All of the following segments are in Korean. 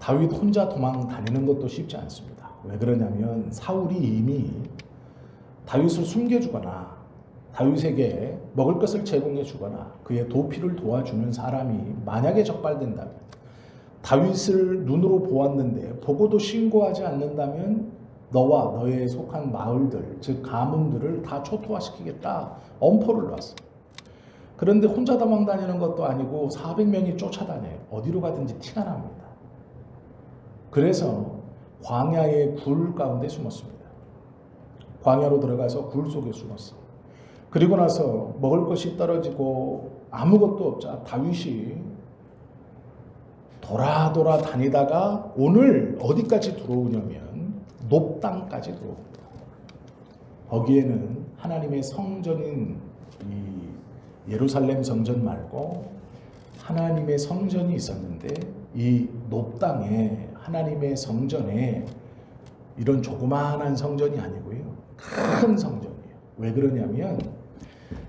다윗 혼자 도망 다니는 것도 쉽지 않습니다. 왜 그러냐면 사울이 이미 다윗을 숨겨주거나 다윗에게 먹을 것을 제공해 주거나 그의 도피를 도와주는 사람이 만약에 적발된다면, 다윗을 눈으로 보았는데 보고도 신고하지 않는다면 너와 너에 속한 마을들, 즉 가문들을 다 초토화시키겠다 엄포를 놨어. 그런데 혼자 도망 다니는 것도 아니고 400명이 쫓아다녀요. 어디로 가든지 티가 납니다. 그래서 광야의 굴 가운데 숨었습니다. 광야로 들어가서 굴 속에 숨었어. 그리고 나서 먹을 것이 떨어지고 아무것도 없자 다윗이 돌아 다니다가 오늘 어디까지 들어오냐면 높당까지 들어옵니다. 거기에는 하나님의 성전인 이 예루살렘 성전 말고 하나님의 성전이 있었는데, 이 높당에 하나님의 성전에 이런 조그마한 성전이 아니고요, 큰 성전이에요. 왜 그러냐면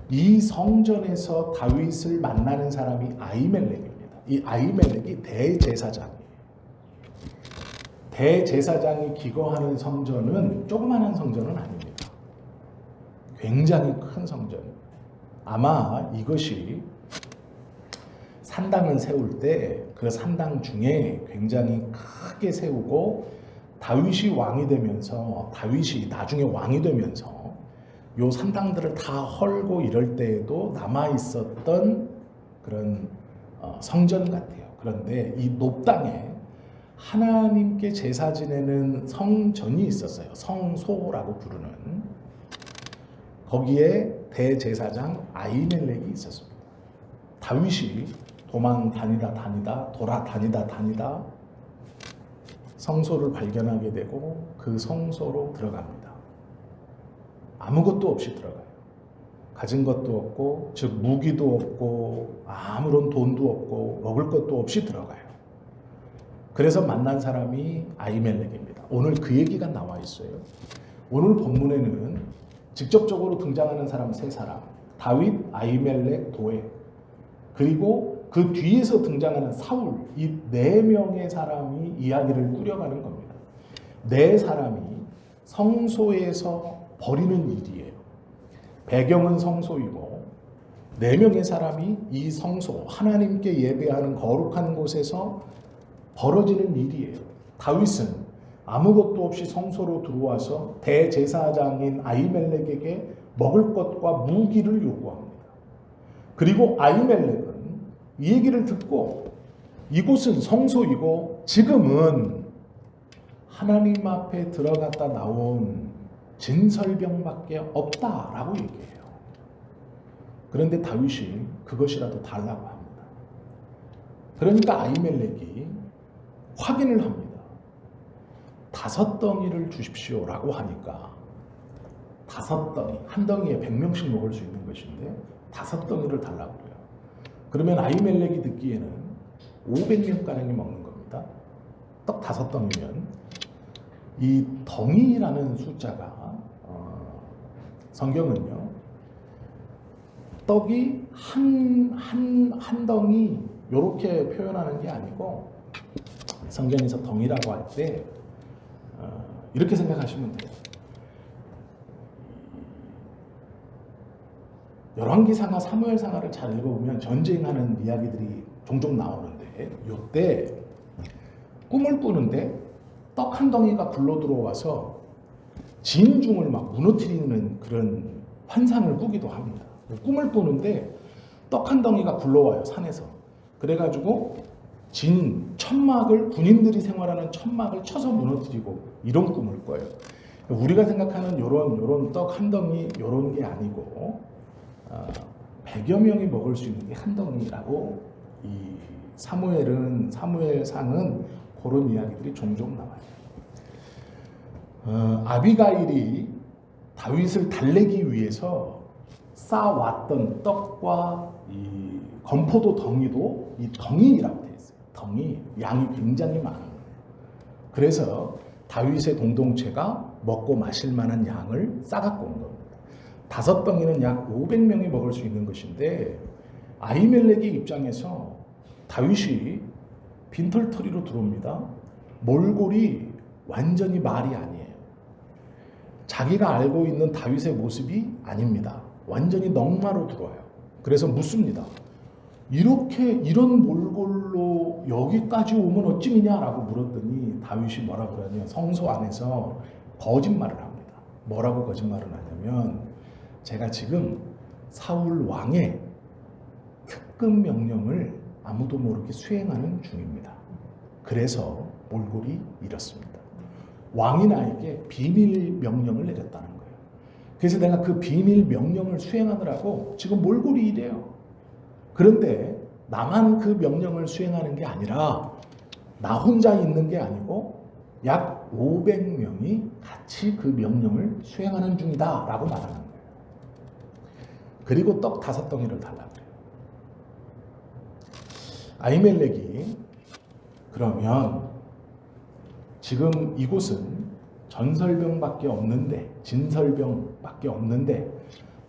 이 성전에서 다윗을 만나는 사람이 아히멜렉입니다. 이 아히멜렉이 대제사장이에요. 대제사장이 기거하는 성전은 조그마한 성전은 아닙니다. 굉장히 큰 성전입니다. 아마 이것이 산당을 세울 때 그 산당 중에 굉장히 크게 세우고 다윗이 왕이 되면서, 다윗이 나중에 왕이 되면서 요 산당들을 다 헐고 이럴 때에도 남아 있었던 그런 성전 같아요. 그런데 이 높당에 하나님께 제사 지내는 성전이 있었어요. 성소라고 부르는. 거기에 대제사장 아히멜렉이 있었습니다. 다윗이 도망 다니다 돌아다니다 성소를 발견하게 되고 그 성소로 들어갑니다. 아무것도 없이 들어가요. 가진 것도 없고, 즉 무기도 없고 아무런 돈도 없고 먹을 것도 없이 들어가요. 그래서 만난 사람이 아히멜렉입니다. 오늘 그 얘기가 나와 있어요. 오늘 본문에는 직접적으로 등장하는 사람 세 사람, 다윗, 아히멜렉, 도액, 그리고 그 뒤에서 등장하는 사울, 이 네 명의 사람이 이야기를 꾸려가는 겁니다. 네 사람이 성소에서 벌이는 일이에요. 배경은 성소이고 네 명의 사람이 이 성소, 하나님께 예배하는 거룩한 곳에서 벌어지는 일이에요. 다윗은 아무것도 없이 성소로 들어와서 대제사장인 아히멜렉에게 먹을 것과 무기를 요구합니다. 그리고 아히멜렉은 이 얘기를 듣고 이곳은 성소이고 지금은 하나님 앞에 들어갔다 나온 진설병밖에 없다라고 얘기해요. 그런데 다윗이 그것이라도 달라고 합니다. 그러니까 아히멜렉이 확인을 합니다. 5덩이를 주십시오라고 하니까 5덩이, 한 덩이에 100명씩 먹을 수 있는 것인데 5덩이를 달라고 그래요. 그러면 아히멜렉이 듣기에는 500명가량이 먹는 겁니다. 떡 5덩이면 이 덩이라는 숫자가 성경은요, 떡이 한 덩이 이렇게 표현하는 게 아니고 성경에서 덩이라고 할 때 이렇게 생각하시면 돼요. 열왕기상하 사무엘상하를 잘 읽어보면 전쟁하는 이야기들이 종종 나오는데, 이때 꿈을 꾸는데 떡 한 덩이가 굴러 들어와서 진중을 막 무너뜨리는 그런 환상을 꾸기도 합니다. 꿈을 꾸는데 떡 한 덩이가 굴러와요, 산에서. 그래가지고 천막을, 군인들이 생활하는 천막을 쳐서 무너뜨리고 이런 꿈을 꿔요. 우리가 생각하는 요런 떡 한 덩이 요런 게 아니고 100여 명이 먹을 수 있는 게 한 덩이라고 이 사무엘상은 그런 이야기들이 종종 나와요. 아비가일이 다윗을 달래기 위해서 쌓아왔던 떡과 이 건포도 덩이도 이 덩이라고 되어 있어요. 덩이, 양이 굉장히 많은 거예요. 그래서 다윗의 공동체가 먹고 마실 만한 양을 싸갖고 온 겁니다. 5덩이는 약 500명이 먹을 수 있는 것인데, 아히멜렉의 입장에서 다윗이 빈털터리로 들어옵니다. 몰골이 완전히 말이 아니에요. 자기가 알고 있는 다윗의 모습이 아닙니다. 완전히 넝마로 들어와요. 그래서 묻습니다. 이런 몰골로 여기까지 오면 어찌미냐라고 물었더니 다윗이 뭐라고 그러냐면 성소 안에서 거짓말을 합니다. 뭐라고 거짓말을 하냐면 제가 지금 사울 왕의 특급 명령을 아무도 모르게 수행하는 중입니다. 그래서 몰골이 이렇습니다. 왕이 나에게 비밀 명령을 내렸다는 거예요. 그래서 내가 그 비밀 명령을 수행하느라고 지금 몰골이 이래요. 그런데 나만 그 명령을 수행하는 게 아니라 나 혼자 있는 게 아니고 약 500명이 같이 그 명령을 수행하는 중이다 라고 말하는 거예요. 그리고 떡 5덩이를 달라고 그래요. 아히멜렉이 그러면 지금 이곳은 전설병밖에 없는데 진설병밖에 없는데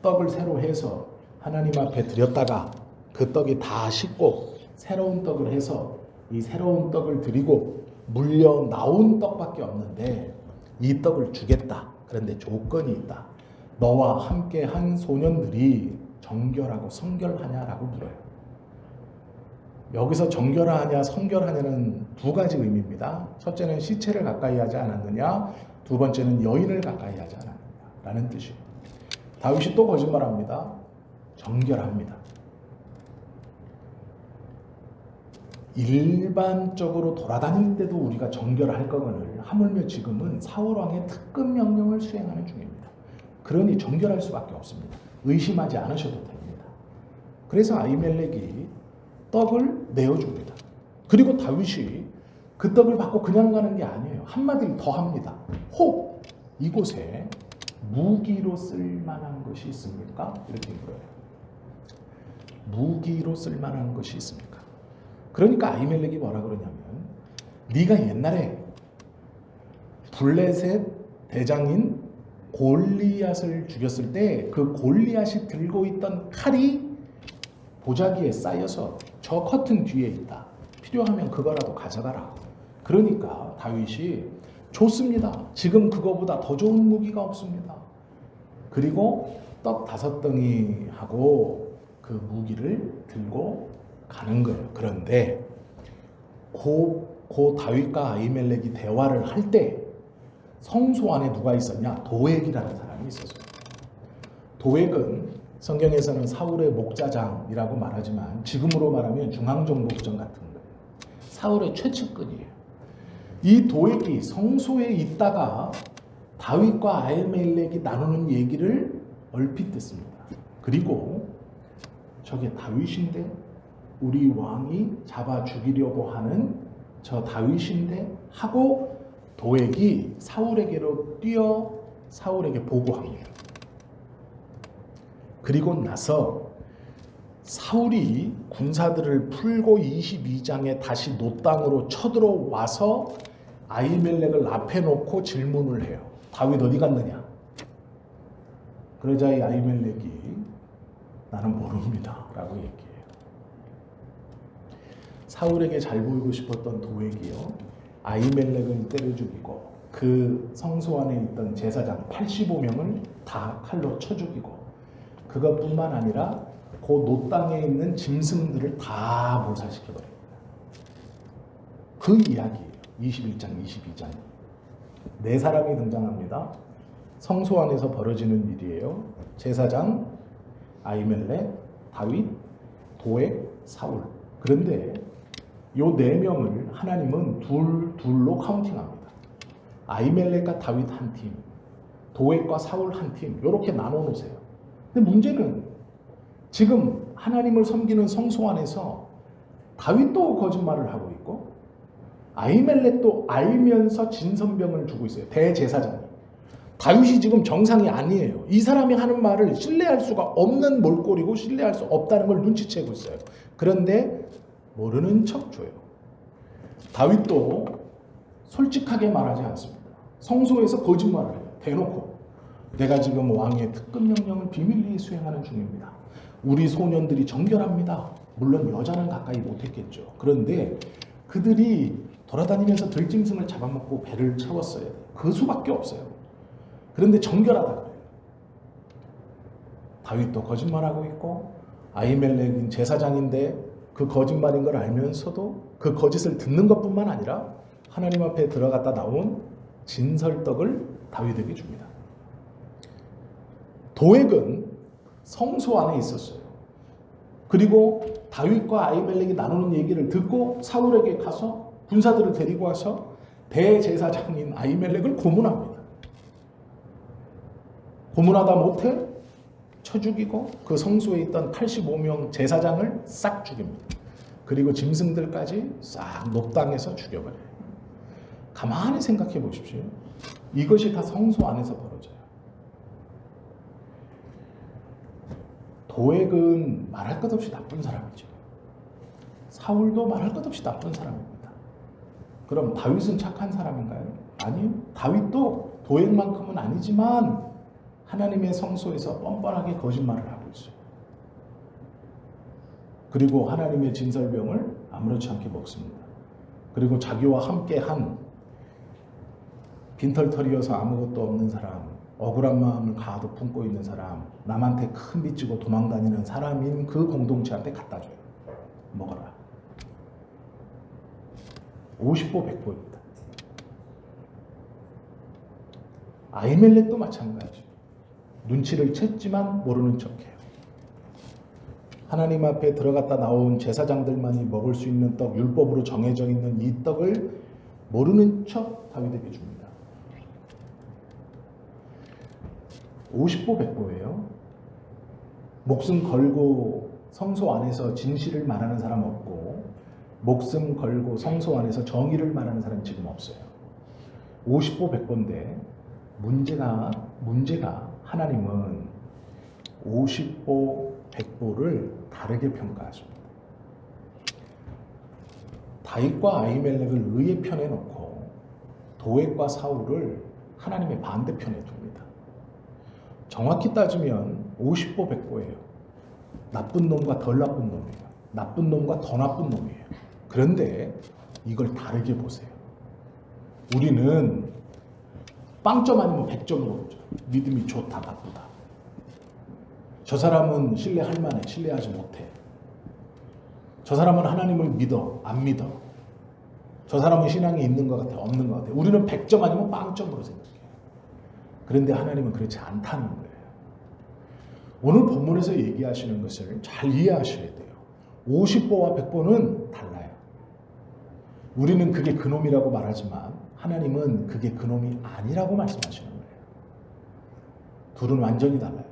떡을 새로 해서 하나님 앞에 드렸다가 그 떡이 다 식고 새로운 떡을 해서 이 새로운 떡을 드리고 물려 나온 떡밖에 없는데 이 떡을 주겠다. 그런데 조건이 있다. 너와 함께 한 소년들이 정결하고 성결하냐라고 물어요. 여기서 정결하냐 성결하냐는 두 가지 의미입니다. 첫째는 시체를 가까이 하지 않았느냐, 두 번째는 여인을 가까이 하지 않았느냐라는 뜻이에요. 다윗이 또 거짓말합니다. 정결합니다. 일반적으로 돌아다닐 때도 우리가 정결할 거거늘 하물며 지금은 사울왕의 특급 명령을 수행하는 중입니다. 그러니 정결할 수밖에 없습니다. 의심하지 않으셔도 됩니다. 그래서 아히멜렉이 떡을 내어줍니다. 그리고 다윗이 그 떡을 받고 그냥 가는 게 아니에요. 한마디를 더 합니다. 혹 이곳에 무기로 쓸만한 것이 있습니까? 이렇게 물어요. 무기로 쓸만한 것이 있습니까? 그러니까 아히멜렉이 뭐라 그러냐면 네가 옛날에 블레셋 대장인 골리앗을 죽였을 때 그 골리앗이 들고 있던 칼이 보자기에 쌓여서 저 커튼 뒤에 있다. 필요하면 그거라도 가져가라. 그러니까 다윗이 좋습니다. 지금 그거보다 더 좋은 무기가 없습니다. 그리고 떡 5덩이하고 그 무기를 들고 가는 거예요. 그런데 고 다윗과 아히멜렉이 대화를 할 때 성소 안에 누가 있었냐? 도액이라는 사람이 있었어요. 도액은 성경에서는 사울의 목자장이라고 말하지만 지금으로 말하면 중앙정보부장 같은 거예요. 사울의 최측근이에요. 이 도액이 성소에 있다가 다윗과 아히멜렉이 나누는 얘기를 얼핏 듣습니다. 그리고 저게 다윗인데 우리 왕이 잡아 죽이려고 하는 저 다윗인데 하고 도액이 사울에게로 뛰어 사울에게 보고합니다. 그리고 나서 사울이 군사들을 풀고 22장에 다시 노땅으로 쳐들어와서 아히멜렉을 앞에 놓고 질문을 해요. 다윗 어디 갔느냐? 그러자 이 아히멜렉이 나는 모릅니다 라고 얘기해요. 사울에게 잘 보이고 싶었던 도액이요, 아히멜렉을 때려 죽이고 그 성소 안에 있던 제사장 85명을 다 칼로 쳐 죽이고 그것뿐만 아니라 그 노땅에 있는 짐승들을 다 몰살시켜버립니다. 그 이야기예요. 21장, 22장. 네 사람이 등장합니다. 성소 안에서 벌어지는 일이에요. 제사장, 아히멜렉, 다윗, 도액, 사울. 그런데 요 네 명을 하나님은 둘로 카운팅합니다. 아히멜렉과 다윗 한 팀, 도액과 사울 한 팀, 이렇게 나눠 놓으세요. 근데 문제는 지금 하나님을 섬기는 성소 안에서 다윗도 거짓말을 하고 있고 아히멜렉도 알면서 진선병을 주고 있어요. 대제사장이. 다윗이 지금 정상이 아니에요. 이 사람이 하는 말을 신뢰할 수가 없는 몰골이고 신뢰할 수 없다는 걸 눈치채고 있어요. 그런데 모르는 척 줘요. 다윗도 솔직하게 말하지 않습니다. 성소에서 거짓말을 해요. 대놓고 내가 지금 왕의 특급 명령을 비밀리에 수행하는 중입니다. 우리 소년들이 정결합니다. 물론 여자는 가까이 못했겠죠. 그런데 그들이 돌아다니면서 들짐승을 잡아먹고 배를 채웠어요. 그 수밖에 없어요. 그런데 정결하다 그래요. 다윗도 거짓말하고 있고 아히멜렉인 제사장인데 그 거짓말인 걸 알면서도 그 거짓을 듣는 것뿐만 아니라 하나님 앞에 들어갔다 나온 진설떡을 다윗에게 줍니다. 도액은 성소 안에 있었어요. 그리고 다윗과 아히멜렉이 나누는 얘기를 듣고 사울에게 가서 군사들을 데리고 와서 대제사장인 아히멜렉을 고문합니다. 고문하다 못해 쳐 죽이고 그 성소에 있던 85명 제사장을 싹 죽입니다. 그리고 짐승들까지 싹 녹당해서 죽여버려요. 가만히 생각해 보십시오. 이것이 다 성소 안에서 벌어져요. 도액은 말할 것 없이 나쁜 사람이죠. 사울도 말할 것 없이 나쁜 사람입니다. 그럼 다윗은 착한 사람인가요? 아니요. 다윗도 도액만큼은 아니지만 하나님의 성소에서 뻔뻔하게 거짓말을 하고 있어요. 그리고 하나님의 진설병을 아무렇지 않게 먹습니다. 그리고 자기와 함께 한 빈털털이어서 아무것도 없는 사람, 억울한 마음을 가득 품고 있는 사람, 남한테 큰 빚지고 도망다니는 사람인 그 공동체한테 갖다 줘요. 먹어라. 50보 100보입니다. 아히멜렉도 마찬가지죠. 눈치를 챘지만 모르는 척해요. 하나님 앞에 들어갔다 나온 제사장들만이 먹을 수 있는 떡, 율법으로 정해져 있는 이 떡을 모르는 척 다윗에게 줍니다. 50보 100보예요. 목숨 걸고 성소 안에서 진실을 말하는 사람 없고 목숨 걸고 성소 안에서 정의를 말하는 사람 지금 없어요. 50보 100보인데 문제가 하나님은 50보 100보를 다르게 평가하십니다. 다윗과 아히멜렉을 의의 편에 놓고 도액과 사울을 하나님의 반대편에 둡니다. 정확히 따지면 50보 100보예요. 나쁜 놈과 덜 나쁜 놈이에요. 나쁜 놈과 더 나쁜 놈이에요. 그런데 이걸 다르게 보세요. 우리는 빵점 아니면 100점으로 보죠. 믿음이 좋다, 나쁘다. 저 사람은 신뢰할 만해, 신뢰하지 못해. 저 사람은 하나님을 믿어, 안 믿어. 저 사람은 신앙이 있는 것 같아, 없는 것 같아. 우리는 100점 아니면 빵점으로 생각해요. 그런데 하나님은 그렇지 않다는 거예요. 오늘 본문에서 얘기하시는 것을 잘 이해하셔야 돼요. 50보와 100보는 달라요. 우리는 그게 그놈이라고 말하지만 하나님은 그게 그놈이 아니라고 말씀하시는 거예요. 둘은 완전히 달라요.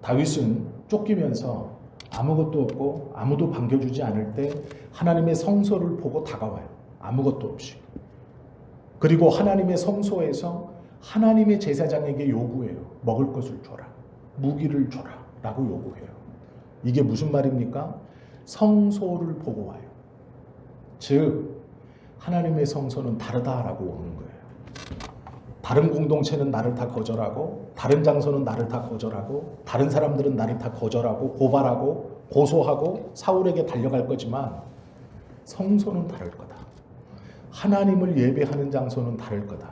다윗은 쫓기면서 아무것도 없고 아무도 반겨주지 않을 때 하나님의 성소를 보고 다가와요. 아무것도 없이. 그리고 하나님의 성소에서 하나님의 제사장에게 요구해요. 먹을 것을 줘라. 무기를 줘라. 라고 요구해요. 이게 무슨 말입니까? 성소를 보고 와요. 즉 하나님의 성소는 다르다라고 오는 거예요. 다른 공동체는 나를 다 거절하고 다른 장소는 나를 다 거절하고 다른 사람들은 나를 다 거절하고 고발하고 고소하고 사울에게 달려갈 거지만 성소는 다를 거다. 하나님을 예배하는 장소는 다를 거다.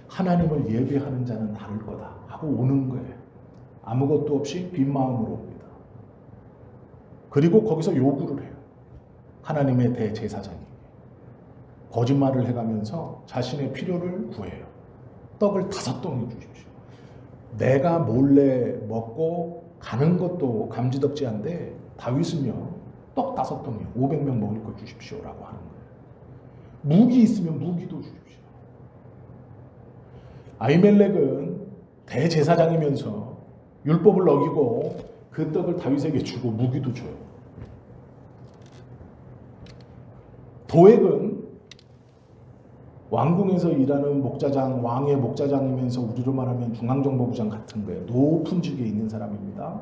하나님을 예배하는 자는 다를 거다 하고 오는 거예요. 아무것도 없이 빈 마음으로 옵니다. 그리고 거기서 요구를 해요. 하나님의 대제사장이 거짓말을 해가면서 자신의 필요를 구해요. 떡을 5덩이 주십시오. 내가 몰래 먹고 가는 것도 감지덕지한데 다윗은요 떡 5덩이 500명 먹을 거 주십시오라고 하는 거예요. 무기 있으면 무기도 주십시오. 아히멜렉은 대제사장이면서 율법을 어기고 그 떡을 다윗에게 주고 무기도 줘요. 도액은 왕궁에서 일하는 목자장, 왕의 목자장이면서 우리로 말하면 중앙정보부장 같은 거예요. 높은 직에 있는 사람입니다.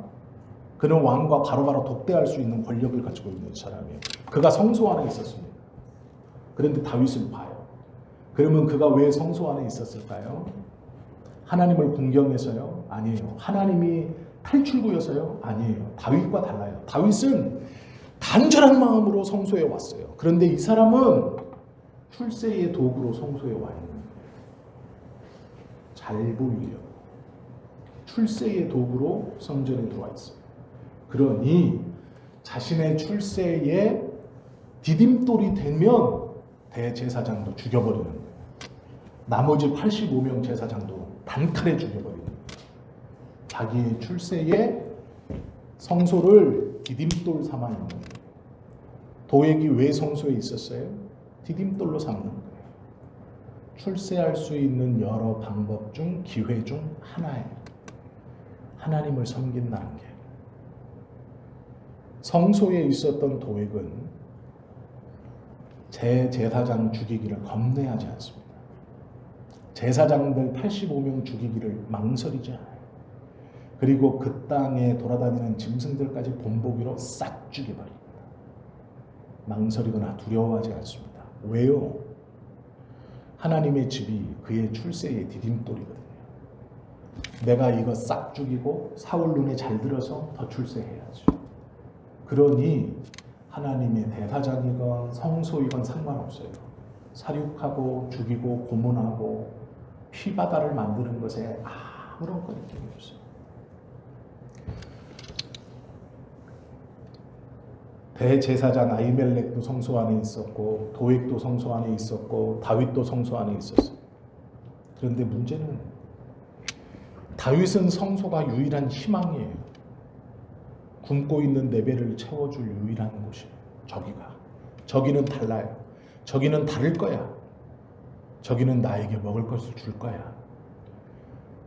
그는 왕과 바로바로 독대할 수 있는 권력을 가지고 있는 사람이에요. 그가 성소 안에 있었습니다. 그런데 다윗을 봐요. 그러면 그가 왜 성소 안에 있었을까요? 하나님을 공경해서요? 아니에요. 하나님이 탈출구여서요? 아니에요. 다윗과 달라요. 다윗은 간절한 마음으로 성소에 왔어요. 그런데 이 사람은 출세의 도구로 성소에 와 있는 거예요. 잘 보이려고. 출세의 도구로 성전에 들어와 있어요. 그러니 자신의 출세에 디딤돌이 되면 대제사장도 죽여버리는 거예요. 나머지 85명 제사장도 단칼에 죽여버리는 거예요. 자기의 출세에 성소를 디딤돌 삼아 있는 거예요. 도액이 왜 성소에 있었어요? 디딤돌로 삼는 거예요. 출세할 수 있는 여러 방법 중 기회 중 하나예요. 하나님을 섬긴다는 게. 성소에 있었던 도액은 제사장 죽이기를 겁내하지 않습니다. 제사장들 85명 죽이기를 망설이지 않아요. 그리고 그 땅에 돌아다니는 짐승들까지 본보기로 싹 죽여버립니다. 망설이거나 두려워하지 않습니다. 왜요? 하나님의 집이 그의 출세의 디딤돌이거든요. 내가 이거 싹 죽이고 사울 눈에 잘 들어서 더 출세해야죠. 그러니 하나님의 대사장이건 성소이건 상관없어요. 살육하고 죽이고 고문하고 피바다를 만드는 것에 아무런 거리낌이 없어요. 대제사장 아히멜렉도 성소 안에 있었고 도액도 성소 안에 있었고 다윗도 성소 안에 있었어요. 그런데 문제는 다윗은 성소가 유일한 희망이에요. 굶고 있는 내 배를 채워줄 유일한 곳이에요. 저기는 달라요. 저기는 다를 거야. 저기는 나에게 먹을 것을 줄 거야.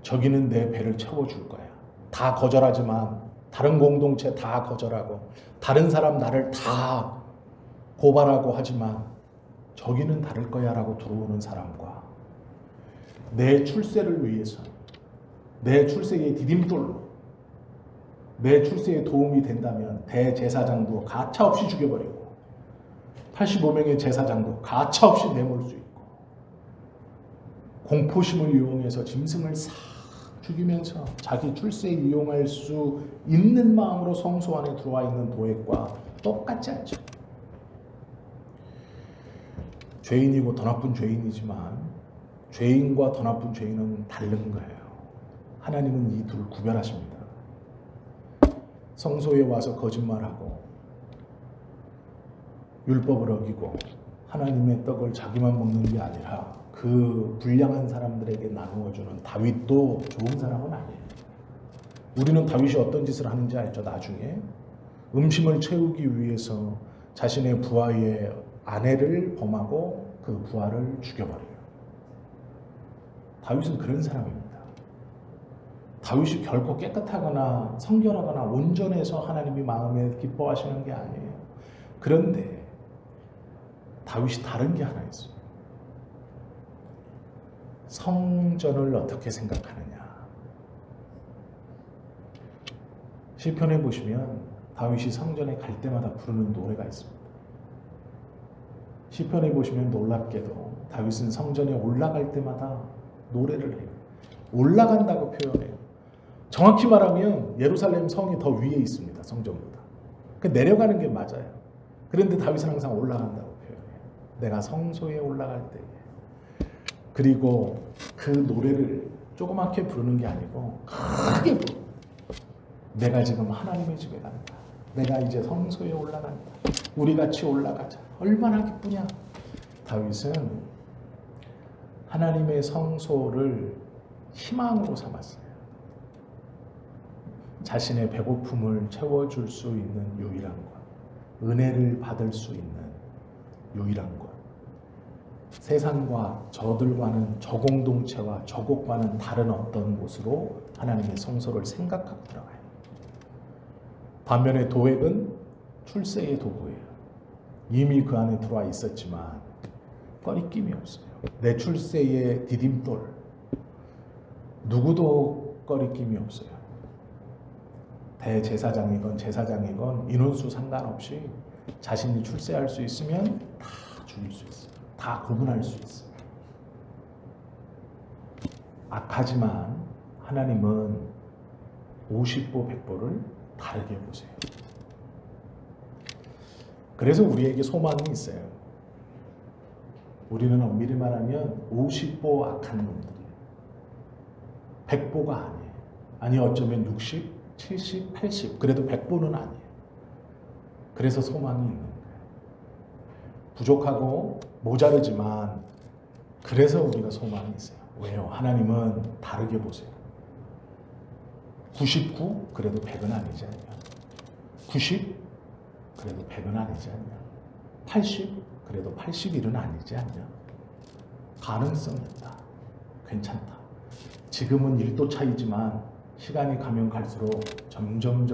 저기는 내 배를 채워줄 거야. 다 거절하지만 다른 공동체 다 거절하고 다른 사람 나를 다 고발하고 하지만 저기는 다를 거야 라고 들어오는 사람과 내 출세를 위해서 내 출세의 디딤돌로 내 출세에 도움이 된다면 대제사장도 가차없이 죽여버리고 85명의 제사장도 가차없이 내몰 수 있고 공포심을 이용해서 짐승을 싹 죽이면서 자기 출세에 이용할 수 있는 마음으로 성소 안에 들어와 있는 도액과 똑같지 않죠. 죄인이고 더 나쁜 죄인이지만 죄인과 더 나쁜 죄인은 다른 거예요. 하나님은 이 둘을 구별하십니다. 성소에 와서 거짓말하고 율법을 어기고 하나님의 떡을 자기만 먹는 게 아니라 그 불량한 사람들에게 나누어주는 다윗도 좋은 사람은 아니에요. 우리는 다윗이 어떤 짓을 하는지 알죠. 나중에 음식을 채우기 위해서 자신의 부하의 아내를 범하고 그 부하를 죽여버려요. 다윗은 그런 사람입니다. 다윗이 결코 깨끗하거나 성결하거나 온전해서 하나님이 마음에 기뻐하시는 게 아니에요. 그런데 다윗이 다른 게 하나 있어요. 성전을 어떻게 생각하느냐. 시편에 보시면 다윗이 성전에 갈 때마다 부르는 노래가 있습니다. 시편에 보시면 놀랍게도 다윗은 성전에 올라갈 때마다 노래를 해요. 올라간다고 표현해요. 정확히 말하면 예루살렘 성이 더 위에 있습니다. 성전보다. 내려가는 게 맞아요. 그런데 다윗은 항상 올라간다고 표현해요. 내가 성소에 올라갈 때. 그리고 그 노래를 조그맣게 부르는 게 아니고 크게 부르고 내가 지금 하나님의 집에 간다. 내가 이제 성소에 올라간다. 우리 같이 올라가자. 얼마나 기쁘냐. 다윗은 하나님의 성소를 희망으로 삼았어요. 자신의 배고픔을 채워줄 수 있는 유일한 곳, 은혜를 받을 수 있는 유일한 곳, 세상과 저들과는 저 공동체와 저곳과는 다른 어떤 곳으로 하나님의 성소를 생각하고 들어가요. 반면에 도액은 출세의 도구예요. 이미 그 안에 들어와 있었지만 꺼리낌이 없어요. 내 출세의 디딤돌, 누구도 꺼리낌이 없어요. 대제사장이건 제사장이건 인원수 상관없이 자신이 출세할 수 있으면 다 죽일 수 있어요. 다 구분할 수 있어요. 악하지만 하나님은 50보 100보를 다르게 보세요. 그래서 우리에게 소망이 있어요. 우리는 엄밀히 말하면 50보 악한 놈들이에요. 100보가 아니에요. 아니 어쩌면 60, 70, 80 그래도 100보는 아니에요. 그래서 소망이 있는 거예요. 부족하고 모자르지만 그래서 우리가 소망이 있어요. 왜요? 하나님은 다르게 보세요. 99 그래도 100은 아니지 않냐. 90 그래도 100은 아니지 않냐. 80 그래도 81은 아니지 않냐. 가능성이 있다. 괜찮다. 지금은 1도 차이지만 시간이 가면 갈수록 점점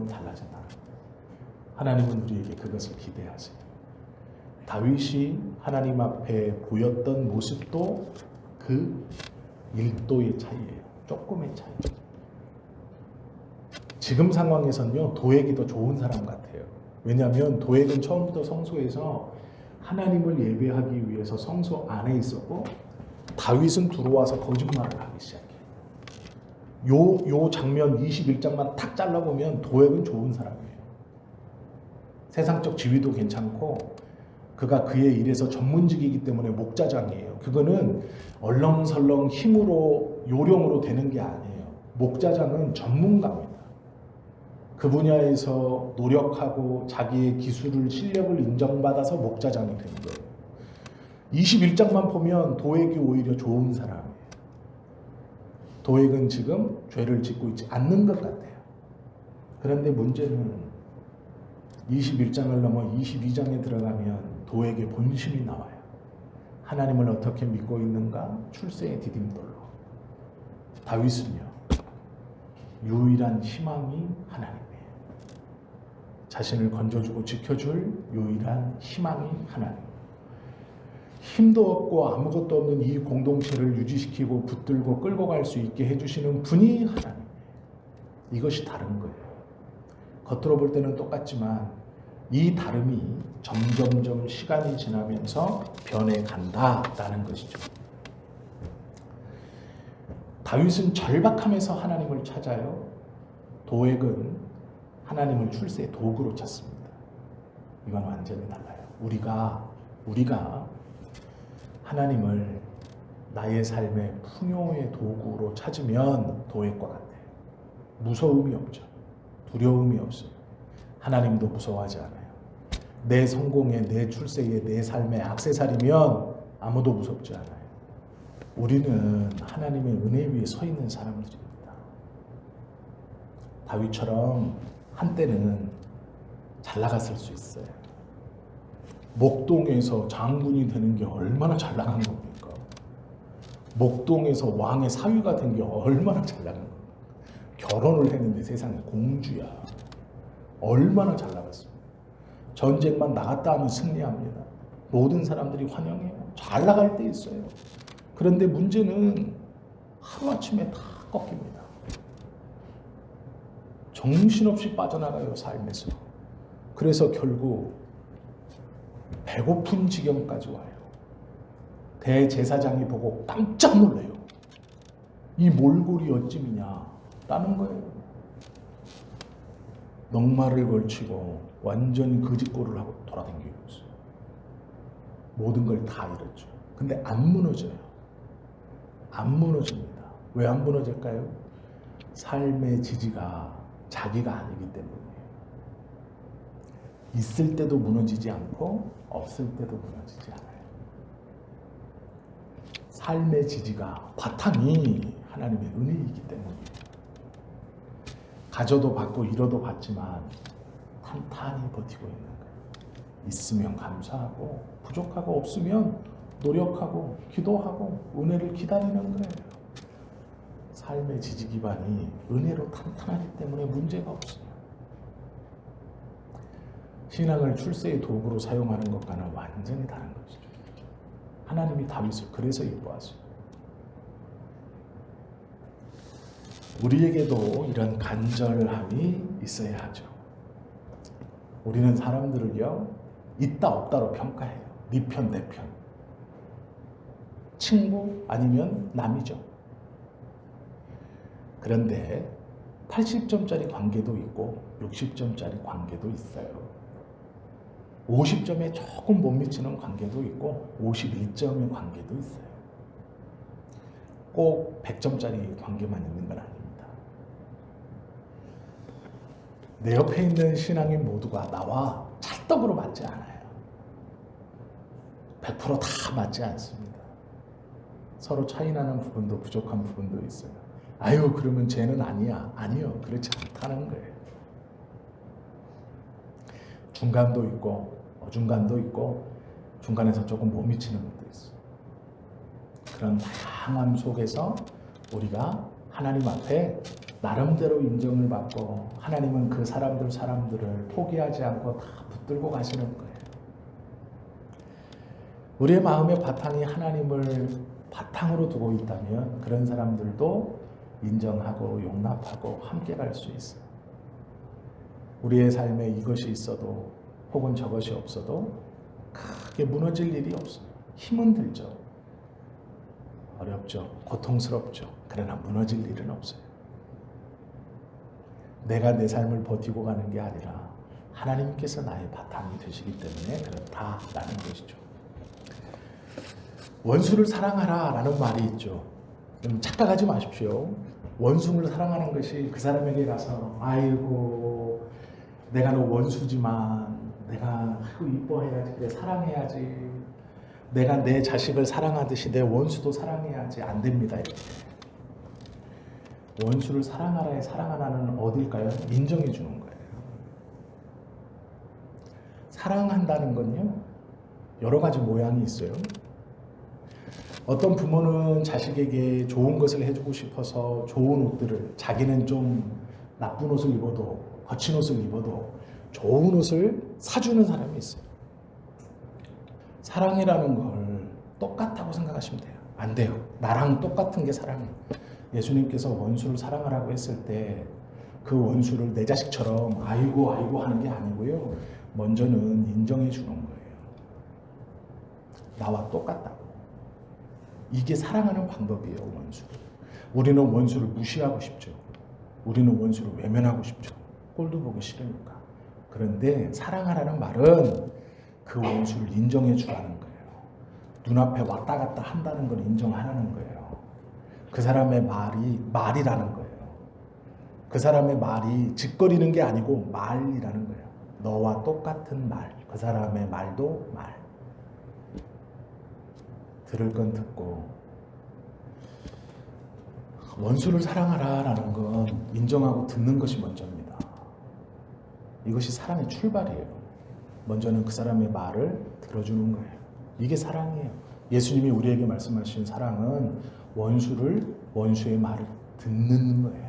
달라진다. 하나님은 우리에게 그것을 기대하세요. 다윗이 하나님 앞에 보였던 모습도 그 1도의 차이예요. 조금의 차이. 지금 상황에서는요, 도액이 더 좋은 사람 같아요. 왜냐하면 도액은 처음부터 성소에서 하나님을 예배하기 위해서 성소 안에 있었고, 다윗은 들어와서 거짓말을 하기 시작해요. 요 장면 21장만 탁 잘라보면 도액은 좋은 사람이에요. 세상적 지위도 괜찮고, 그가 그의 일에서 전문직이기 때문에 목자장이에요. 그거는 얼렁설렁 힘으로 요령으로 되는 게 아니에요. 목자장은 전문가입니다. 그 분야에서 노력하고 자기의 기술을 실력을 인정받아서 목자장이 된 거예요. 21장만 보면 도액이 오히려 좋은 사람이에요. 도액은 지금 죄를 짓고 있지 않는 것 같아요. 그런데 문제는 21장을 넘어 22장에 들어가면 도액의 본심이 나와요. 하나님을 어떻게 믿고 있는가? 출세의 디딤돌로. 다윗은요, 유일한 희망이 하나님이에요. 자신을 건져주고 지켜줄 유일한 희망이 하나님. 힘도 없고 아무것도 없는 이 공동체를 유지시키고 붙들고 끌고 갈 수 있게 해주시는 분이 하나님이에요. 이것이 다른 거예요. 겉으로 볼 때는 똑같지만 이 다름이 점점점 시간이 지나면서 변해간다라는 것이죠. 다윗은 절박함에서 하나님을 찾아요. 도액은 하나님을 출세의 도구로 찾습니다. 이건 완전히 달라요. 우리가 하나님을 나의 삶의 풍요의 도구로 찾으면 도액과 같아요. 무서움이 없죠. 두려움이 없어요. 하나님도 무서워하지 않아요. 내 성공에, 내 출세에, 내 삶의 액세서리면 아무도 무섭지 않아요. 우리는 하나님의 은혜 위에 서 있는 사람들입니다. 다윗처럼 한때는 잘 나갔을 수 있어요. 목동에서 장군이 되는 게 얼마나 잘 나간 겁니까? 목동에서 왕의 사위가 된 게 얼마나 잘 나간 겁니까? 결혼을 했는데 세상에 공주야. 얼마나 잘 나갔습니까? 전쟁만 나갔다 하면 승리합니다. 모든 사람들이 환영해요. 잘 나갈 때 있어요. 그런데 문제는 하루아침에 다 꺾입니다. 정신없이 빠져나가요, 삶에서. 그래서 결국 배고픈 지경까지 와요. 대제사장이 보고 깜짝 놀래요. 이 몰골이 어찌미냐 라는 거예요. 넉마를 걸치고 완전 거짓골을 하고 돌아다니고 있어요. 모든 걸 다 잃었죠. 근데 안 무너져요. 안 무너집니다. 왜 안 무너질까요? 삶의 지지가 자기가 아니기 때문이에요. 있을 때도 무너지지 않고 없을 때도 무너지지 않아요. 삶의 지지가 바탕이 하나님의 은혜이기 때문이에요. 가져도 받고 잃어도 받지만 탄탄히 버티고 있는 거예요. 있으면 감사하고 부족하고 없으면 노력하고 기도하고 은혜를 기다리는 거예요. 삶의 지지 기반이 은혜로 탄탄하기 때문에 문제가 없어요. 신앙을 출세의 도구로 사용하는 것과는 완전히 다른 것이죠. 하나님이 다윗을 그래서 예뻐하세요. 우리에게도 이런 간절함이 있어야 하죠. 우리는 사람들을요, 있다 없다로 평가해요. 네 편, 내 편. 친구 아니면 남이죠. 그런데 80점짜리 관계도 있고 60점짜리 관계도 있어요. 50점에 조금 못 미치는 관계도 있고 51점의 관계도 있어요. 꼭 100점짜리 관계만 있는 건 아닙니다. 내 옆에 있는 신앙인 모두가 나와 찰떡으로 맞지 않아요. 100%다 맞지 않습니다. 서로 차이나는 부분도 부족한 부분도 있어요. 아유, 그러면 쟤는 아니야. 아니요, 그렇지 않다는 거예요. 중간도 있고 어중간도 있고 중간에서 조금 못 미치는 것도 있어요. 그런 다양함 속에서 우리가 하나님 앞에 나름대로 인정을 받고 하나님은 그 사람들을 포기하지 않고 다 붙들고 가시는 거예요. 우리의 마음의 바탕이 하나님을 바탕으로 두고 있다면 그런 사람들도 인정하고 용납하고 함께 갈 수 있어요. 우리의 삶에 이것이 있어도 혹은 저것이 없어도 크게 무너질 일이 없어요. 힘은 들죠. 어렵죠. 고통스럽죠. 그러나 무너질 일은 없어요. 내가 내 삶을 버티고 가는 게 아니라 하나님께서 나의 바탕이 되시기 때문에 그렇다라는 것이죠. 원수를 사랑하라 라는 말이 있죠. 착각하지 마십시오. 원수를 사랑하는 것이 그 사람에게 가서 아이고 내가 너 원수지만 내가 이뻐해야지, 그래 사랑해야지, 내가 내 자식을 사랑하듯이 내 원수도 사랑해야지, 안 됩니다. 이렇게. 원수를 사랑하라의 사랑하라는 어딜까요? 인정해 주는 거예요. 사랑한다는 건요 여러 가지 모양이 있어요. 어떤 부모는 자식에게 좋은 것을 해주고 싶어서 좋은 옷들을, 자기는 좀 나쁜 옷을 입어도 거친 옷을 입어도 좋은 옷을 사주는 사람이 있어요. 사랑이라는 걸 똑같다고 생각하시면 돼요. 안 돼요. 나랑 똑같은 게 사랑이에요. 예수님께서 원수를 사랑하라고 했을 때 그 원수를 내 자식처럼 아이고 아이고 하는 게 아니고요. 먼저는 인정해 주는 거예요. 나와 똑같다고. 이게 사랑하는 방법이에요. 원수를. 우리는 원수를 무시하고 싶죠. 우리는 원수를 외면하고 싶죠. 꼴도 보기 싫으니까. 그런데 사랑하라는 말은 그 원수를 인정해 주라는 거예요. 눈앞에 왔다 갔다 한다는 걸 인정하라는 거예요. 그 사람의 말이라는 거예요. 그 사람의 말이 짓거리는 게 아니고 말이라는 거예요. 너와 똑같은 말. 그 사람의 말도 말. 들을 건 듣고. 원수를 사랑하라 라는 건 인정하고 듣는 것이 먼저입니다. 이것이 사랑의 출발이에요. 먼저는 그 사람의 말을 들어주는 거예요. 이게 사랑이에요. 예수님이 우리에게 말씀하신 사랑은 원수의 말을 듣는 거예요.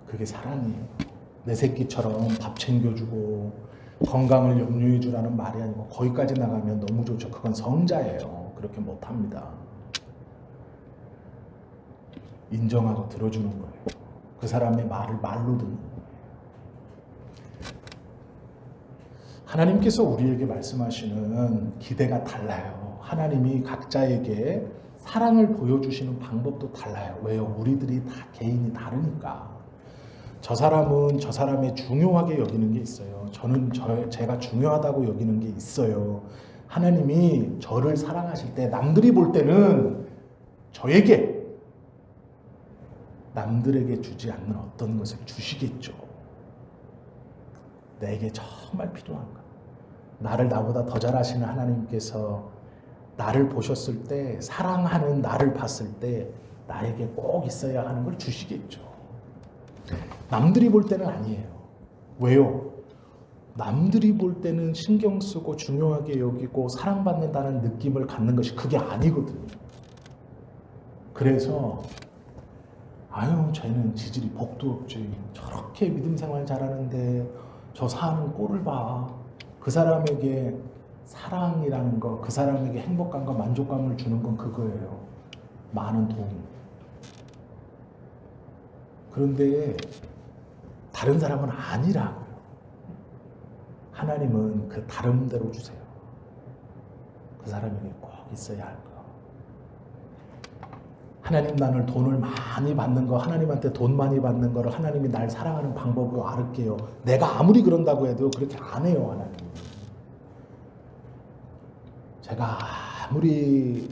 그게 사랑이에요. 내 새끼처럼 밥 챙겨주고 건강을 염려해 주라는 말이 아니고 거기까지 나가면 너무 좋죠. 그건 성자예요. 그렇게 못합니다. 인정하고 들어주는 거예요. 그 사람의 말을 말로 듣는 거예요. 하나님께서 우리에게 말씀하시는 기대가 달라요. 하나님이 각자에게 사랑을 보여주시는 방법도 달라요. 왜요? 우리들이 다 개인이 다르니까. 저 사람은 저 사람의 중요하게 여기는 게 있어요. 저는 제가 중요하다고 여기는 게 있어요. 하나님이 저를 사랑하실 때 남들이 볼 때는 저에게 남들에게 주지 않는 어떤 것을 주시겠죠. 내게 정말 필요한 것. 나를 나보다 더 잘 아시는 하나님께서 나를 보셨을 때, 사랑하는 나를 봤을 때 나에게 꼭 있어야 하는 걸 주시겠죠. 남들이 볼 때는 아니에요. 왜요? 남들이 볼 때는 신경 쓰고 중요하게 여기고 사랑받는다는 느낌을 갖는 것이 그게 아니거든요. 그래서 아유 쟤는 지질이 복도 없지, 저렇게 믿음 생활 잘하는데 저 사는 꼴을 봐. 그 사람에게 사랑이라는 거, 그 사람에게 행복감과 만족감을 주는 건 그거예요. 많은 돈. 그런데 다른 사람은 아니라고요. 하나님은 그 다름대로 주세요. 그 사람에게 꼭 있어야 할 거. 하나님 나를 돈을 많이 받는 거, 하나님한테 돈 많이 받는 거를 하나님이 날 사랑하는 방법으로 알을게요. 내가 아무리 그런다고 해도 그렇게 안 해요. 하나님은. 제가 아무리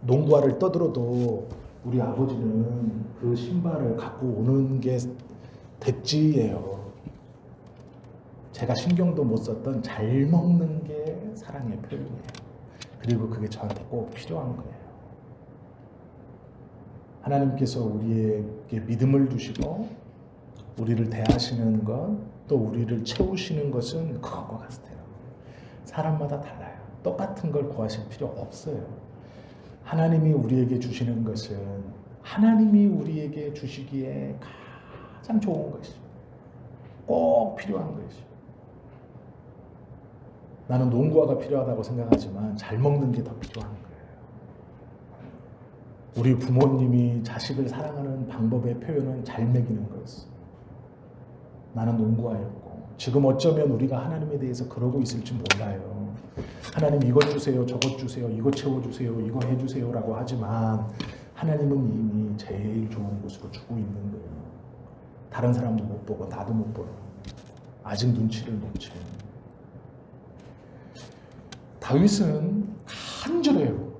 농구화를 떠들어도 우리 아버지는 그 신발을 갖고 오는 게 됐지예요. 제가 신경도 못 썼던 잘 먹는 게 사랑의 표현이에요. 그리고 그게 저한테 꼭 필요한 거예요. 하나님께서 우리에게 믿음을 두시고 우리를 대하시는 것, 또 우리를 채우시는 것은 그것과 같아요. 사람마다 달라요. 똑같은 걸 구하실 필요 없어요. 하나님이 우리에게 주시는 것은 하나님이 우리에게 주시기에 가장 좋은 것이죠. 꼭 필요한 것이죠. 나는 농구화가 필요하다고 생각하지만 잘 먹는 게 더 필요한 거예요. 우리 부모님이 자식을 사랑하는 방법의 표현은 잘 먹이는 거였어. 나는 농구화였고, 지금 어쩌면 우리가 하나님에 대해서 그러고 있을지 몰라요. 하나님 이것 주세요, 저것 주세요, 이거 채워주세요, 이거 해주세요라고 하지만 하나님은 이미 제일 좋은 곳으로 주고 있는 거예요. 다른 사람도 못 보고 나도 못 보고 아직 눈치를 못 채요. 다윗은 간절해요.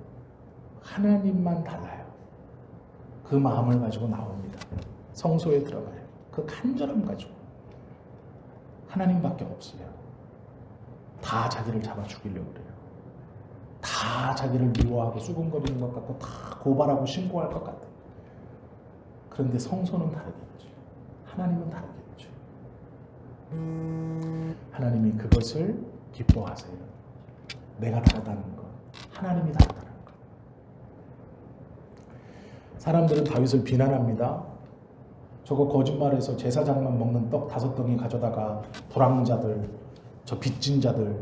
하나님만 달라요. 그 마음을 가지고 나옵니다. 성소에 들어가요. 그 간절함 가지고. 하나님밖에 없어요. 다 자기를 잡아 죽이려고 그래요. 다 자기를 미워하고 수군거리는 것 같고 다 고발하고 신고할 것 같아요. 그런데 성소는 다르겠죠. 하나님은 다르겠죠. 하나님이 그것을 기뻐하세요. 내가 다르다는 것, 하나님이 다르다는 것. 사람들은 다윗을 비난합니다. 저거 거짓말해서 제사장만 먹는 떡 5덩이 가져다가 도랑자들, 저 빚진 자들,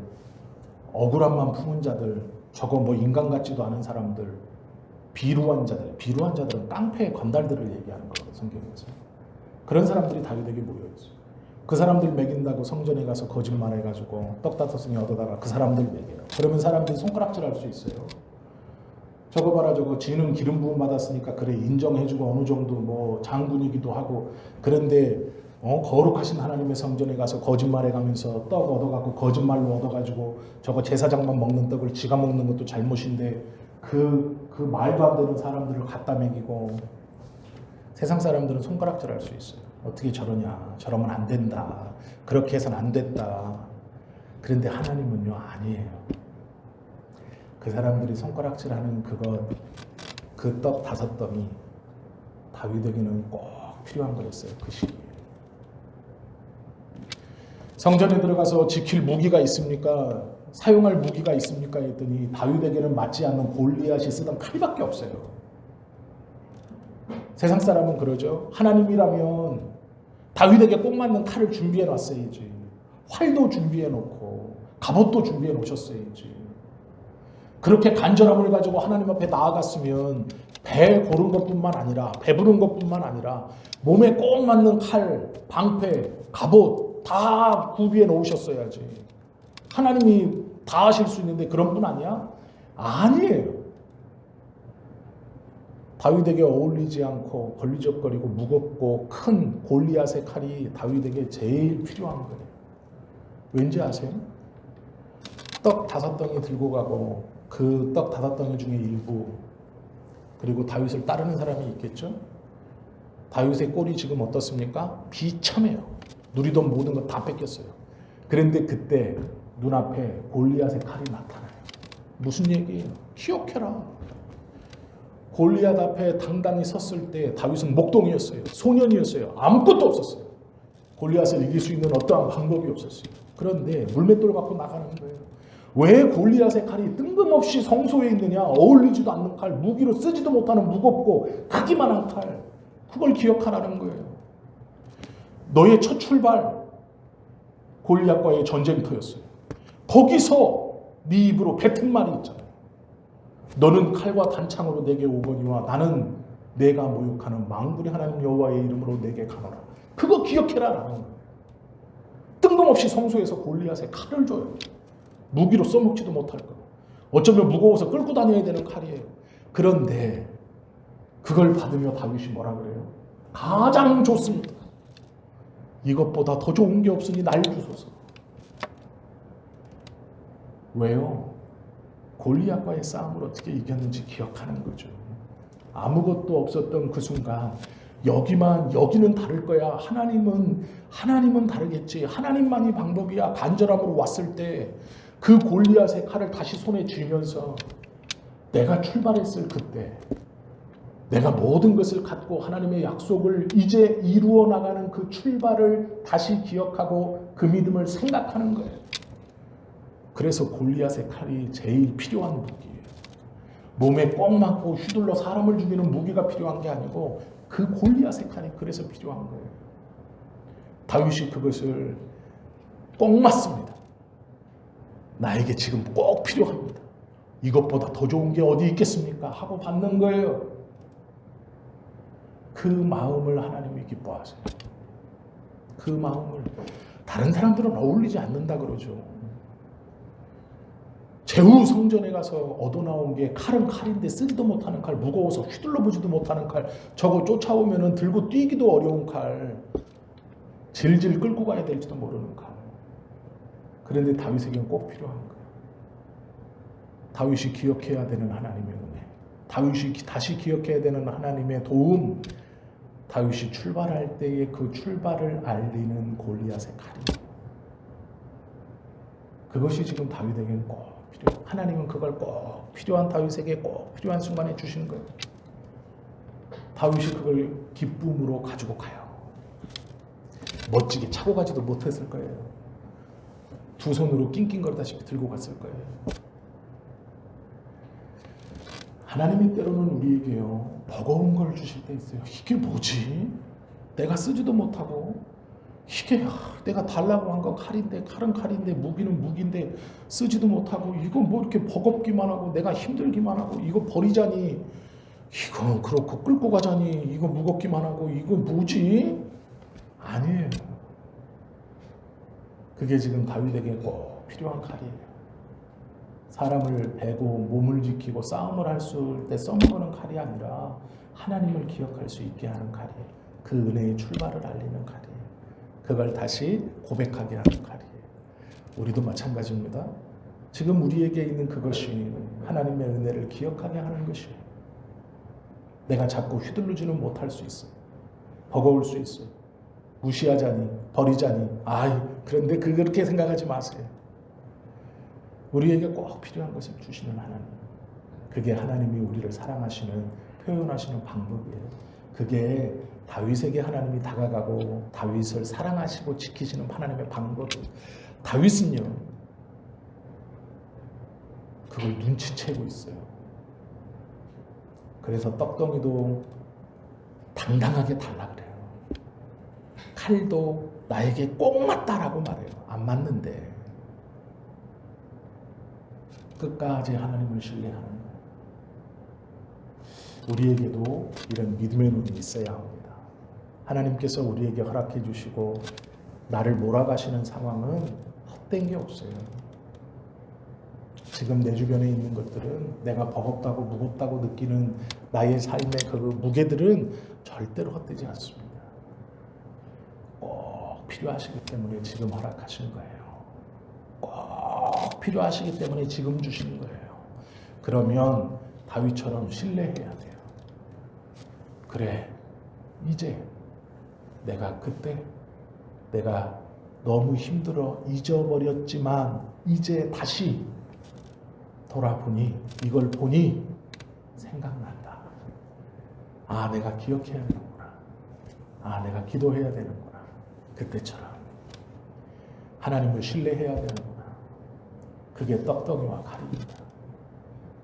억울함만 품은 자들, 저거 뭐 인간 같지도 않은 사람들, 비루한 자들은 깡패 건달들을 얘기하는 거거든요. 성경에서. 그런 사람들이 다윗에게 모여있어요. 그 사람들 먹인다고 성전에 가서 거짓말해가지고 떡 5덩이 얻어다가 그 사람들 먹여요. 그러면 사람들이 손가락질할 수 있어요. 저거 봐라, 저거 지는 기름 부음 받았으니까 그래 인정해주고 어느 정도 뭐 장군이기도 하고. 그런데 거룩하신 하나님의 성전에 가서 거짓말해가면서 떡 얻어가고 거짓말로 얻어가지고 저거 제사장만 먹는 떡을 지가 먹는 것도 잘못인데 그 말도 안 되는 사람들을 갖다 먹이고. 세상 사람들은 손가락질할 수 있어요. 어떻게 저러냐, 저러면 안 된다, 그렇게 해서는 안 됐다. 그런데 하나님은요, 아니에요. 그 사람들이 손가락질하는 그것, 그 떡 5덩이 다윗에게는 꼭 필요한 거였어요. 그 시기에. 성전에 들어가서 지킬 무기가 있습니까? 사용할 무기가 있습니까? 했더니 다윗에게는 맞지 않는 골리앗이 쓰던 칼밖에 없어요. 세상 사람은 그러죠. 하나님이라면 다윗에게 꼭 맞는 칼을 준비해 놨어야지. 활도 준비해 놓고 갑옷도 준비해 놓으셨어야지. 그렇게 간절함을 가지고 하나님 앞에 나아갔으면 배 고른 것뿐만 아니라 배부른 것뿐만 아니라 몸에 꼭 맞는 칼, 방패, 갑옷 다 구비해 놓으셨어야지. 하나님이 다 하실 수 있는데 그런 분 아니야? 아니에요. 다윗에게 어울리지 않고 걸리적거리고 무겁고 큰 골리앗의 칼이 다윗에게 제일 필요한 거예요. 왠지 아세요? 떡 5덩이 들고 가고 그 떡 5덩이 중에 일부, 그리고 다윗을 따르는 사람이 있겠죠? 다윗의 꼴이 지금 어떻습니까? 비참해요. 누리던 모든 것 다 뺏겼어요. 그런데 그때 눈앞에 골리앗의 칼이 나타나요. 무슨 얘기예요? 기억해라. 골리앗 앞에 당당히 섰을 때 다윗은 목동이었어요. 소년이었어요. 아무것도 없었어요. 골리앗을 이길 수 있는 어떠한 방법이 없었어요. 그런데 물맷돌 갖고 나가는 거예요. 왜 골리앗의 칼이 뜬금없이 성소에 있느냐? 어울리지도 않는 칼, 무기로 쓰지도 못하는 무겁고 크기만 한 칼. 그걸 기억하라는 거예요. 너의 첫 출발 골리앗과의 전쟁터였어요. 거기서 네 입으로 뱉은 말이 있잖아요. 너는 칼과 단창으로 내게 오거니와 나는 내가 모욕하는 망군의 하나님 여호와의 이름으로 내게 가노라. 그거 기억해라라는 거예요. 뜬금없이 성소에서 골리앗에 칼을 줘요. 무기로 써먹지도 못할 거. 어쩌면 무거워서 끌고 다녀야 되는 칼이에요. 그런데 그걸 받으며 다윗이 뭐라 그래요? 가장 좋습니다. 이것보다 더 좋은 게 없으니 날 주소서. 왜요? 골리앗과의 싸움을 어떻게 이겼는지 기억하는 거죠. 아무것도 없었던 그 순간 여기는 다를 거야. 하나님은 다르겠지. 하나님만이 방법이야. 간절함으로 왔을 때 그 골리앗의 칼을 다시 손에 쥐면서 내가 출발했을 그때 내가 모든 것을 갖고 하나님의 약속을 이제 이루어 나가는 그 출발을 다시 기억하고 그 믿음을 생각하는 거예요. 그래서 골리앗의 칼이 제일 필요한 무기예요. 몸에 꼭 맞고 휘둘러 사람을 죽이는 무기가 필요한 게 아니고 그 골리앗의 칼이 그래서 필요한 거예요. 다윗이 그것을 꼭 맞습니다. 나에게 지금 꼭 필요합니다. 이것보다 더 좋은 게 어디 있겠습니까? 하고 받는 거예요. 그 마음을 하나님이 기뻐하세요. 그 마음을 다른 사람들은 어울리지 않는다 그러죠. 제후 성전에 가서 얻어 나온 게 칼은 칼인데 쓰지도 못하는 칼, 무거워서 휘둘러 보지도 못하는 칼, 저거 쫓아오면은 들고 뛰기도 어려운 칼, 질질 끌고 가야 될지도 모르는 칼. 그런데 다윗에게는 꼭 필요한 거예요. 다윗이 기억해야 되는 하나님의 은혜, 다윗이 다시 기억해야 되는 하나님의 도움, 다윗이 출발할 때의 그 출발을 알리는 골리앗의 칼이에요. 그것이 지금 다윗에게는 꼭 필요해요. 하나님은 그걸 꼭 필요한 다윗에게 꼭 필요한 순간에 주시는 거예요. 다윗이 그걸 기쁨으로 가지고 가요. 멋지게 차고 가지도 못했을 거예요. 두 손으로 낑낑거리다시피 들고 갔을 거예요. 하나님이 때로는 우리에게요, 버거운 걸 주실 때 있어요. 이게 뭐지? 내가 쓰지도 못하고, 이게 내가 달라고 한 건 칼인데, 칼은 칼인데, 무기는 무기인데 쓰지도 못하고, 이거 뭐 이렇게 버겁기만 하고 내가 힘들기만 하고, 이거 버리자니, 이거 그렇고 끌고 가자니, 이거 무겁기만 하고, 이거 뭐지? 아니에요. 그게 지금 다윗에게 꼭 필요한 칼이에요. 사람을 베고 몸을 지키고 싸움을 할 때 써먹는 칼이 아니라 하나님을 기억할 수 있게 하는 칼이에요. 그 은혜의 출발을 알리는 칼이에요. 그걸 다시 고백하게 하는 칼이에요. 우리도 마찬가지입니다. 지금 우리에게 있는 그것이 하나님의 은혜를 기억하게 하는 것이에요. 내가 자꾸 휘둘르지는 못할 수 있어요. 버거울 수 있어요. 무시하자니, 버리자니, 그런데 그렇게 생각하지 마세요. 우리에게 꼭 필요한 것을 주시는 하나님. 그게 하나님이 우리를 사랑하시는, 표현하시는 방법이에요. 그게 다윗에게 하나님이 다가가고 다윗을 사랑하시고 지키시는 하나님의 방법이에요. 다윗은요, 그걸 눈치채고 있어요. 그래서 떡덩이도 당당하게 달라 그래요. 칼도 나에게 꼭 맞다라고 말해요. 안 맞는데 끝까지 하나님을 신뢰하는 거예요. 우리에게도 이런 믿음의 눈이 있어야 합니다. 하나님께서 우리에게 허락해 주시고 나를 몰아가시는 상황은 헛된 게 없어요. 지금 내 주변에 있는 것들은 내가 버겁다고 무겁다고 느끼는 나의 삶의 그 무게들은 절대로 헛되지 않습니다. 꼭 필요하시기 때문에 지금 허락하신 거예요. 꼭 필요하시기 때문에 지금 주시는 거예요. 그러면 다윗처럼 신뢰해야 돼요. 그래, 이제 그때 내가 너무 힘들어 잊어버렸지만 이제 다시 돌아보니, 이걸 보니 생각난다. 내가 기억해야 되는구나. 내가 기도해야 되는구나. 그때처럼 하나님을 신뢰해야 되는구나. 그게 떡덩이와 칼입니다.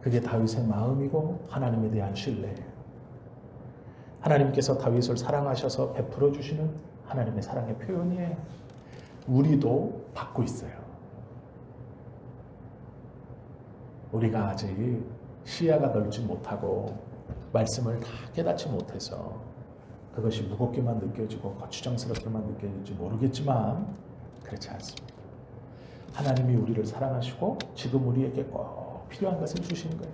그게 다윗의 마음이고 하나님에 대한 신뢰예요. 하나님께서 다윗을 사랑하셔서 베풀어 주시는 하나님의 사랑의 표현이에요. 우리도 받고 있어요. 우리가 아직 시야가 넓지 못하고 말씀을 다 깨닫지 못해서 그것이 무겁게만 느껴지고 거추장스럽게만 느껴질지 모르겠지만 그렇지 않습니다. 하나님이 우리를 사랑하시고 지금 우리에게 꼭 필요한 것을 주시는 거예요.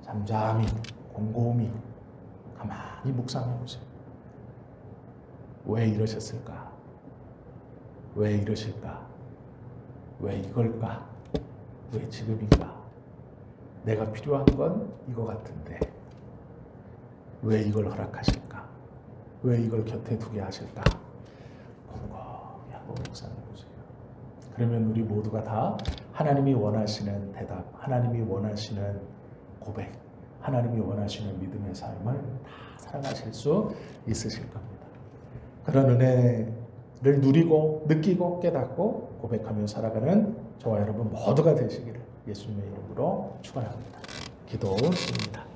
잠잠히 곰곰이 가만히 묵상해 보세요. 왜 이러셨을까? 왜 이러실까? 왜 이걸까? 왜 지금인가? 내가 필요한 건 이거 같은데 왜 이걸 허락하실까? 왜 이걸 곁에 두게 하실까? 곰곰이 한번 묵상해 보세요. 그러면 우리 모두가 다 하나님이 원하시는 대답, 하나님이 원하시는 고백, 하나님이 원하시는 믿음의 삶을 다 살아가실 수 있으실 겁니다. 그런 은혜를 누리고 느끼고 깨닫고 고백하며 살아가는 저와 여러분 모두가 되시기를 예수님의 이름으로 축원합니다. 기도드립니다.